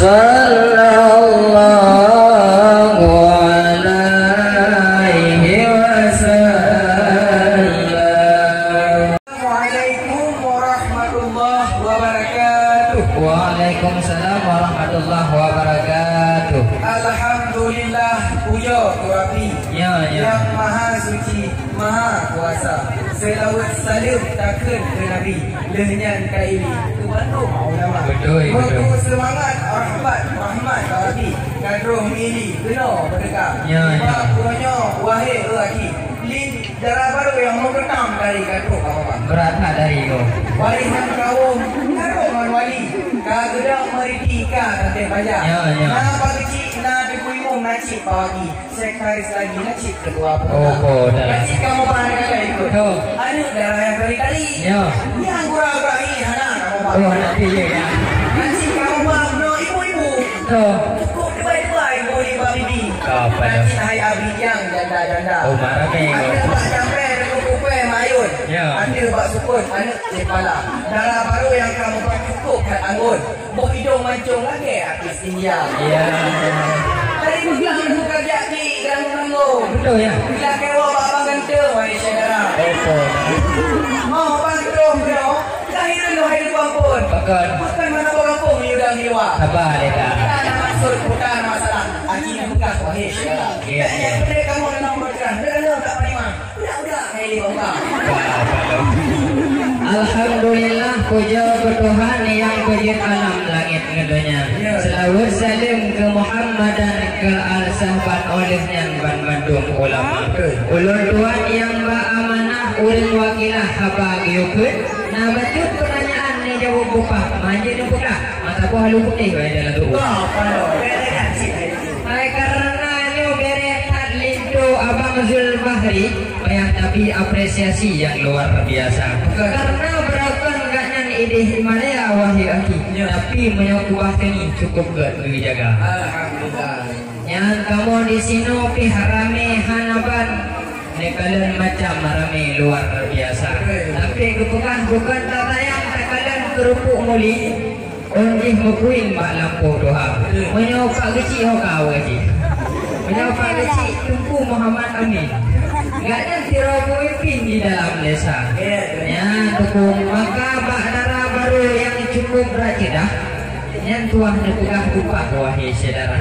sallallahu alaihi wasallam. Assalamualaikum warahmatullahi wabarakatuh. Waalaikumsalam warahmatullahi wabarakatuh. Alhamdulillah, puja Rabbi Ya, ya. yang maha suci, maha kuasa. Selawat salam takkan ke Nabi lehnyan kaili ke Bandung ulama. Betul, betul. Moga semangat rahmat Rabbi kadroh mili kena berdekat. Ya, ya. Kurangnya wahai lelaki lin darah baru yang mengenam dari kadroh apa? Berapa dari itu? Warisan kaum karongan wali kagedang meritika tante pajak. Ya, ya. Nah pagi na dikuimum nacip pagi sekretaris lagi nacip ketua Oh, dah. nacip kamu pernah kali ikut. Oh. Anu darah yang kali-kali. Ya. Yang gura-gura ini hana kamu pak. Oh, nanti ya. Nacip kamu pak no ibu-ibu. Oh. Cukup debai-debai ibu-ibu bibi. Apa dah? Nacip hai abdi yang janda-janda. Oh, marah Ada mego. pak jampe kupe mayun. Ya. Ada pak sukun, ada kepala. Darah baru yang kamu pak cukup kat anggun. Bok hidung mancung lagi artis India. Ya. Hari bulan ibu kerja di Ganggu. Betul ya. Bila kewa abang ganteng wahai saudara. Oh. Mau bantung kau. Lahiran lo hai kampung. Bukan. Bukan mana orang kampung ni udah liwa. Sabar ya. Bukan maksud, bukan masalah. Aki bukan wahai saudara. Ya, ya. Yang kamu nak berkeran. Dah tak panima. Udah hai liwa. Alhamdulillah, puja ke Tuhan yang pencipta alam langit ngedonya. Selawat salim ke Muhammad dan ke al-sahabat olehnya ban Bandung ulama. Ulun tuan yang beramanah urang wakilah haba giukut. Nah betul pertanyaan ni jawab buka. Manja ni buka. Mata buah halu putih bae dalam tu. Hai karena ni berehat lindo Abang Zul Bahri banyak tapi apresiasi yang luar biasa. Karena berapa enggaknya ide Himalaya wahai aki. Tapi menyokubah ini cukup gak dijaga. Alhamdulillah. Yang kamu di sini piharame hanaban nekalan macam marame luar biasa. Tapi bukan tatayang tekalan kerupuk muli. Onjih mukuin mbak lampu doha. Menyopak kecil kau kecil. Menyopak kecil Tunku Muhammad Amin. Gaknya tirabu ipin di dalam desa. Ya tukung maka bak darah baru yang cukup racidah. Yang tuah nepegah upah wahai saudara.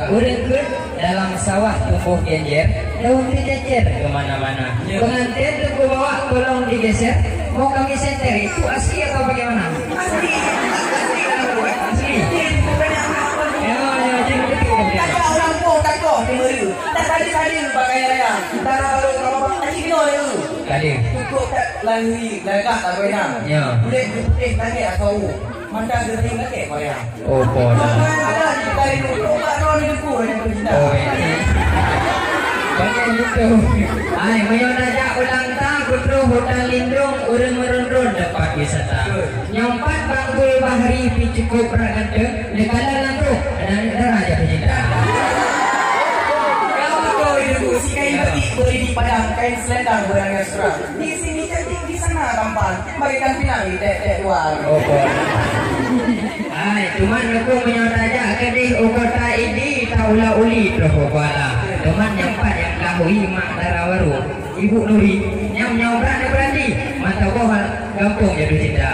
Urang ke dalam sawah tumbuh genjer, daun dijejer kemana-mana. Pengantin tunggu bawa tolong digeser. Mau kami senter itu asli atau bagaimana? Asli. Ya, jangan betul. Orang pun tak kau timbul. Tak tadi pakai raya. Darah baru kamu pakai kino itu. Tadi. Cukup tak lagi lagak tak benar. Ya. Boleh putih lagi atau manda gering lagi kau ya. Oh, bodoh. Ada dari dulu tak ron itu yang bercinta. Oh, ini. Banyak itu. Ay, mayon aja ulang tahun putro hotel lindung urang merondron dapat wisata. Nyompat bangkul bahari pi cukup ragate lekala lantu dan raja pecinta. Kau itu si kain batik beri di padang kain selendang berangkat serang. Di sini cantik di sana tampan. Bagikan pinang di dek luar. Oh, ay, cuman aku mayon aja kedih ukota ini taula uli troho bala. Cuman nyampat yang kahui mak darawaru. Ibu Nuri nyam berani mata bohal gampung jatuh cinta.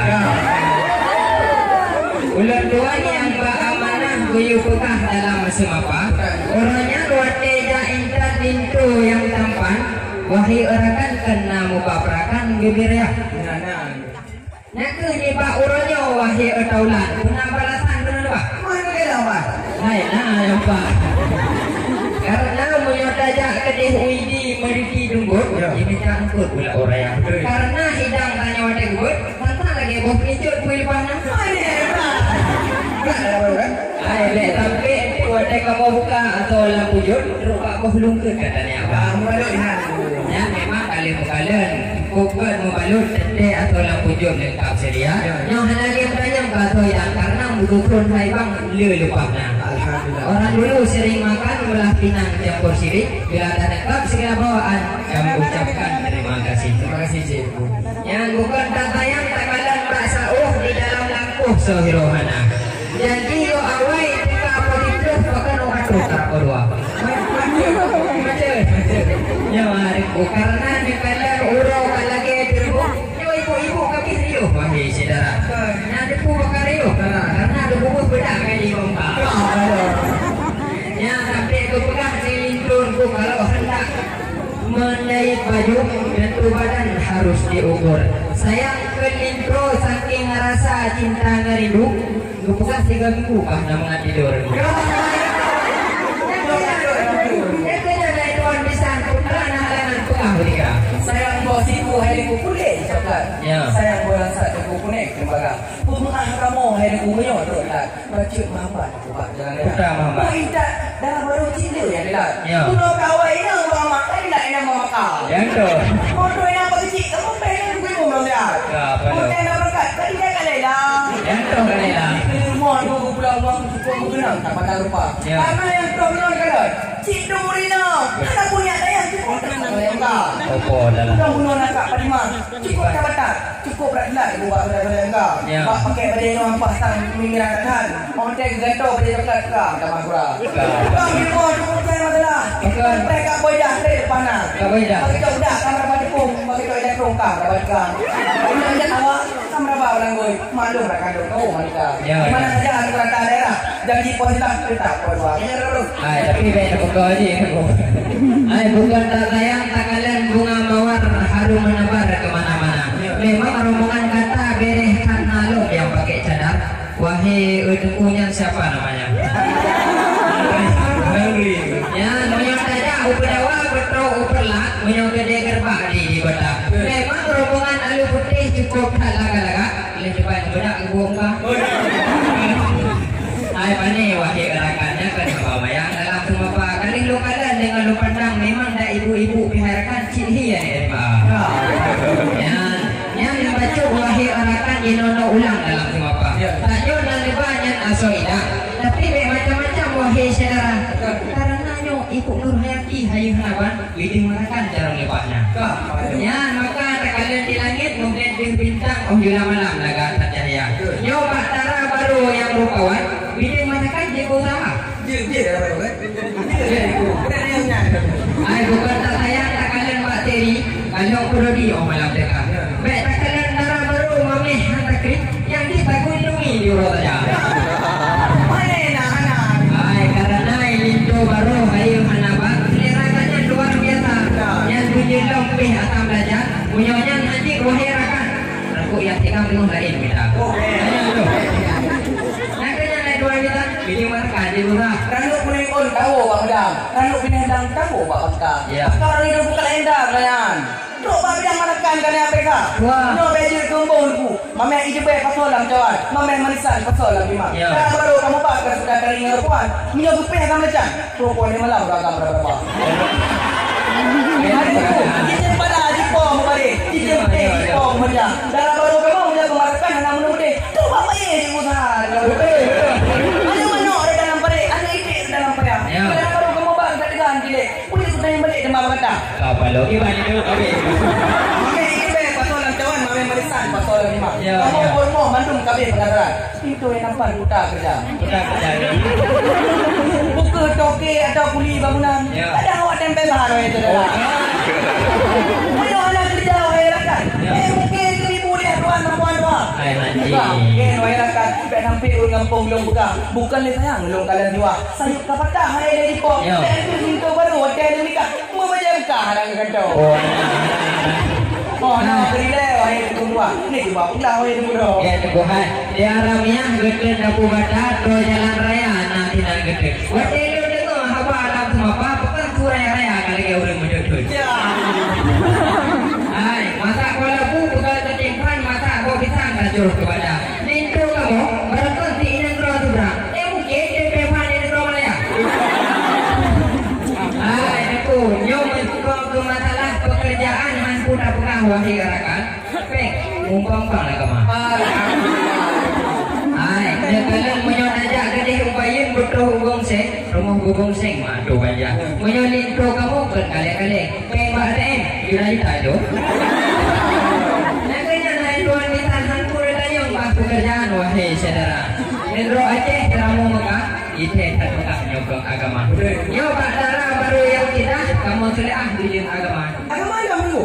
Ular tuan yang beramanah guyu pekah dalam semapa. Orangnya luar teja intan pintu yang tampan. Wahai orakan kena mubaprakan gebirya. Nak ni pak orangnya wahai etaulan. Kena balasan kena apa? Mana kena apa? Hai yang pak. Karena menyatakan kedih uidi meriki dunggut, ini cangkut pula orang. Karena hidang tanya wadah gut, tantang lagi boh pincut kuil panah. Ay, lek tapi wadah kamu buka atau lampu jut, rupa boh lungkut katanya apa? Ya memang kalian kukuan membalut tete atau lampu jut lengkap sedia. Yang lagi bertanya atau yang karena mudukun hai bang lelupaknya. Orang dulu sering makan belah pinang campur sirih. Bila ada lengkap segala bawaan kami ucapkan terima kasih. Terima kasih cikgu. Yang bukan tatayang takalan baksa di dalam lampu sohirohana. Jadi yo awai karena dikalar urau lagi terbu. Ibu-ibu kami riuh wahai saudara. Nanti pun bakal riuh karena ada bubur bedak kali kompa. Ya sampai ke pegang selindung ku kalau hendak menaik baju dan badan harus diukur. Sayang ke lintro saking ngerasa cinta ngerindu. Lu pegang 3 minggu kah nak tidur. Sayang bos ibu hari ku kulit coklat. Sayang bolang sat ku kuning tembaga. Pemah kamu hari ku menyo tu tak. Bacut mambat ku pak jangan dia. Putra mambat. Ku indak dalam baru cinta ya dia. Kuno kawai ina mama ai nak ina mama kau. Yang tu. Motor ina bagi kamu pengen ku belum dia. Ya betul. Motor ina berkat tadi dia kali lah. Yang tu kali lah. Mau aku pulang uang cukup mengenang tak pada lupa. Karena yang kau bilang kalau Cik Durina, ada punya daya cukup enggak. Opo dalam. Kau bunuh nak pada mana? Cukup jabatan, cukup berat buat pada enggak. Pak pakai pada yang apa sang mengira kan. Orang teh ganto pada dekat kau sama gua. Kau ni mau cukup saya masalah. Mereka boy dah dari depan. Kau boy dah. Bagi kau dah kamera pada pun, bagi kau dah rongkang dapat kau. Orang dah awak kamera bawa orang boy. Malu nak kandung kau Malika. Mana saja aku rata daerah. Janji positif kita berdua. Ini dulu. Tapi baik kau aja. Bukan tak sayang tak kalian bunga mawar harum menebar kemana-mana. Memang rombongan kata bereh karena lo yang pakai cadar. Wahai utuhnya siapa namanya? Ya, menyong saja upedawa betul uperlah menyong gede gerbak di kota. Memang rombongan alu putih cukup tak laga-laga. Boleh coba bedak ke buka. Hai pani wahai rakannya kan bawa yang dalam semua kali lu kadang dengan lu pandang memang dah ibu-ibu piharakan cili ya ni pak. Yang baca wahai rakan inono ulang dalam semua pak. Tajuk dan lebarnya asoida. Tapi macam-macam wahai saudara. Karena nyo ibu Nur Hayati hayu hanaban widing merakan jarang lebarnya. Ya maka kalian di langit mungkin di bintang jula malam naga tercahaya. Yo bahtera baru yang rupawan. Widing merakan jago sama. Dia dah baru kan? Ay bukan tak sayang tak kalian bakteri kalau prodi malam dekat. Baik tak kalian darah baru mameh hantakri yang kita gunungi di urut saja. Mana anak? Ay karena itu baru hayu hanabat selera luar biasa. Yang bunyi lompeh atam belajar bunyinya nanti wahai rakan. Aku yang tinggal dengan lain kita. Ini mereka di rumah. Ranu punya on tahu Pak Medang. Ranu punya endang tahu Pak Peka. Sekarang ini bukan endang kalian. Duk Pak Medang menekan kalian mereka. No bejir kumpul ku. Mame ije be pasal lam jawan. Mame manisan pasal lam lima. Sekarang baru kamu Pak sudah kering rupuan. Minyak gupe kamu macam. Rupuan ni malam beragam berapa. Kita pada jipo mari. Kita jipo macam. Dalam baru kamu punya kemarakan anak menunggu deh. Tu apa ye di usaha. Kenapa baru kamu bang tak dengar gile? Boleh sudah yang balik demam kata. Apa lo gimana itu? Okey. Mame ini pasal lang cawan, mame marisan pasal lang lima. Kamu bormo Bandung kabeh pengaran. Itu yang nampak buta kerja. Buta kerja. Buka toke atau kuli bangunan. Ada awak tempel bahan itu dah. Ayo anak kerja wahai rakan. Mungkin ibu dia tuan perempuan dua. Hai manji. Wahai rakan, baik sampai ngampung belum buka. Bukan le sayang belum kalian jiwa. Saya kapatah hari dari pom. Dan itu pintu baru hotel nikah. Mau macam kah orang kata. Oh, nak beri le wahai kedua. Ni juga pula wahai kedua. Ya Tuhan, dia ramnya gede dapu badat do jalan raya nanti nak gede. Hotel lu dengar apa alam semua apa bukan kurang raya kali ke urang mudut. Ya. Hai, masa kalau bu bukan tertimpan masa kau pisang kacur kepada. Nintu kamu berkon di inang roh tu berang. Mungkin dia pepan di roh Malaya. Hai, aku nyom ke masalah pekerjaan mampu tak pernah wahai rakan. Pek, mumpang-pang lah kamu. Hai, dia kalian menyonajak gede upayin betul hubung seng, rumah hubung seng madu aja. Menyonin pro kamu berkali-kali. Pek bakten, yurai tajo. Nakanya naik tuan nitan hanpur dayung pas pekerjaan wahai saudara. Nendro Aceh teramu Mekah, ite tak Mekah nyobong agama. Yo Pak Dara baru yang kita, kamu sudah di agama.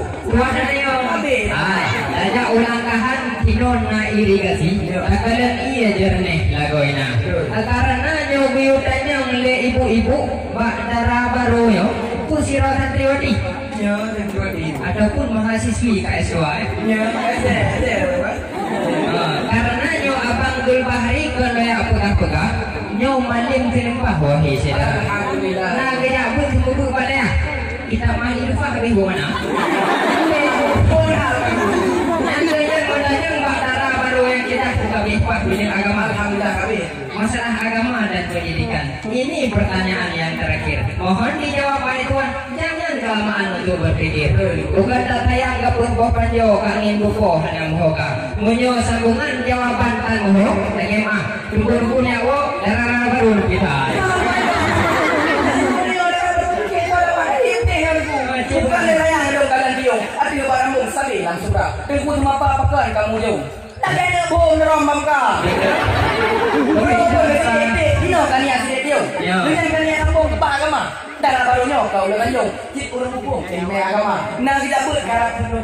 Kuat na yung Aja ulangkahan kinon na irigasi Nakalan iya jerneh lagoy na Karena nyo biyutan yung le ibu-ibu Bak dara baru yo Ku siro santriwati Ataupun mahasiswi KSWA Karena nyo abang Dul Bahari Kalau ya pegah-pegah Nyo malim kelempah wahi sedara Nah kaya pun semudu pada ya Kita mali lupa ke bibu mana Masalah agama dan pendidikan. Ini pertanyaan yang terakhir. Mohon dijawab oleh Tuhan. Jangan kelamaan untuk berpikir. Bukan tatayang kapun bopan yo kangin buko hanam hoka. Munyo sambungan jawaban tanho tegema. Tunggu punya wo darah baru kita. Bukan layang dong kalian diung. Ati barang mung sabi langsung ka. Kung mapapakan kamu jauh. Tagay na buong narombam ka. Dino kaniya si Dio. Dengan kaniya ang buong agama. Darah baru nyo kau ulang nyo. Cip ulang buong may agama. Na kita buat karap nyo.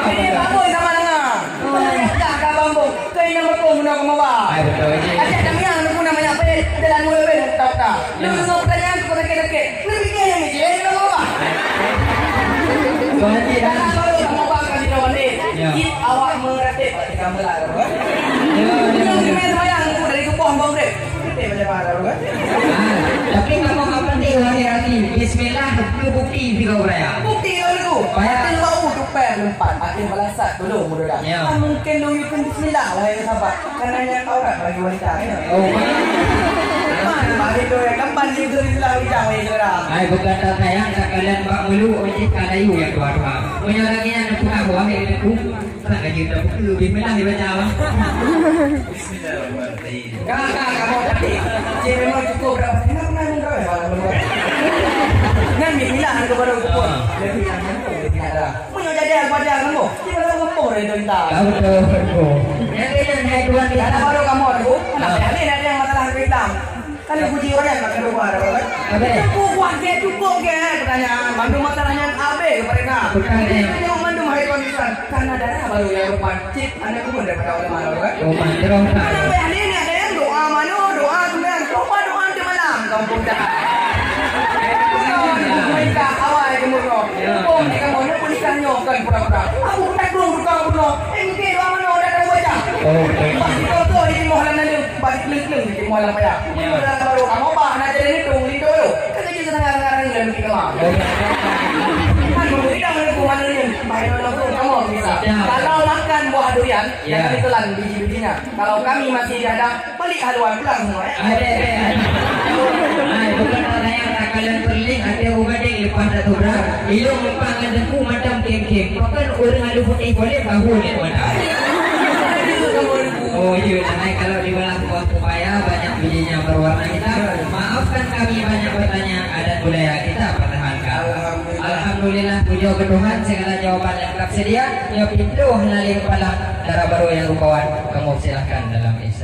Ini baboy sama nga. Dah ka bambong. Kaya na magpong muna kumawa. At kami ang muna mayapit. Dalan mo yung tau ka. Nung pertanyaan ko nagkidake. Nabigyan yung isi. Ano mo ba? Darah baru kamu bakal di dalam ini. Cip awak mengerti. Kamu lah. Tapi kamu kapan nih hati-hati Bismillah bukti juga beraya. Bukti dulu. Atin mau dupen lumpat. Atin balasat dulu mudah. Mungkin dulu pun Bismillah wahai sahabat. Karena yang aurat bagi wanita. Oh. Mari tu kapan itu Bismillah wanita wahai saudara. Ay bukan tatayang kalian bak mulu ojek kalayu yang dua-dua. Punya lagi yang nak buka buah itu. Tak lagi tak buka Bismillah dibaca apa? Bismillahirrahmanirrahim. Kakak kamu tadi. Jadi memang cukup berapa? Kenapa Nan Bismillah harga baru kupon. Bismillah ada. Punya jadi apa dia kamu? Kita baru kupon itu kita. Betul. Yang ini hai tuan kita. Ada baru kamu tu. Kenapa? Ini ada yang masalah harga hitam. Kan puji orang makan dua ada kan? Cukup ke cukup ke pertanyaan. Mandu masalahnya abe mereka. Ini mandu hari kondisan. Karena darah baru yang rupan cip. Anda kupon daripada orang mana kan? Oh manjerong. Kenapa ini ada yang doa manu doa kemudian doa di malam kampung dah. Mereka awal kemudian. Pom di kampung ni pun ikan nyokan pura-pura. Aku tak belum buka pura. Mungkin doa manu dah tahu baca. Oh. Pasti kau tu di mohon nanti balik leng di mohon apa ya? Baru kamu bah nak jadi ni tung lindo lo. Kata kita sekarang dalam kita mah. Kan berbeda dengan kuman ni. Baik langsung kamu bisa. Kalau makan buah durian, jangan ditelan biji-bijinya. Kalau kami masih ada balik haluan pulang semua. Bukan orang yang tak kalian perling ada ubat yang lepas dah tubrak. Ilmu mempangan denku macam kem-kem. Bahkan orang halu putih boleh bahu ni mana. Oh iya, naik kalau dibelah buah pepaya banyak bijinya berwarna hitam. Maafkan kami banyak bertanya adat budaya kita pertahankan. Alhamdulillah puji ke Tuhan segala jawaban yang lengkap sedia. Ya pintu halalin palang darah baru yang rupawan. Kamu silahkan dalam isi.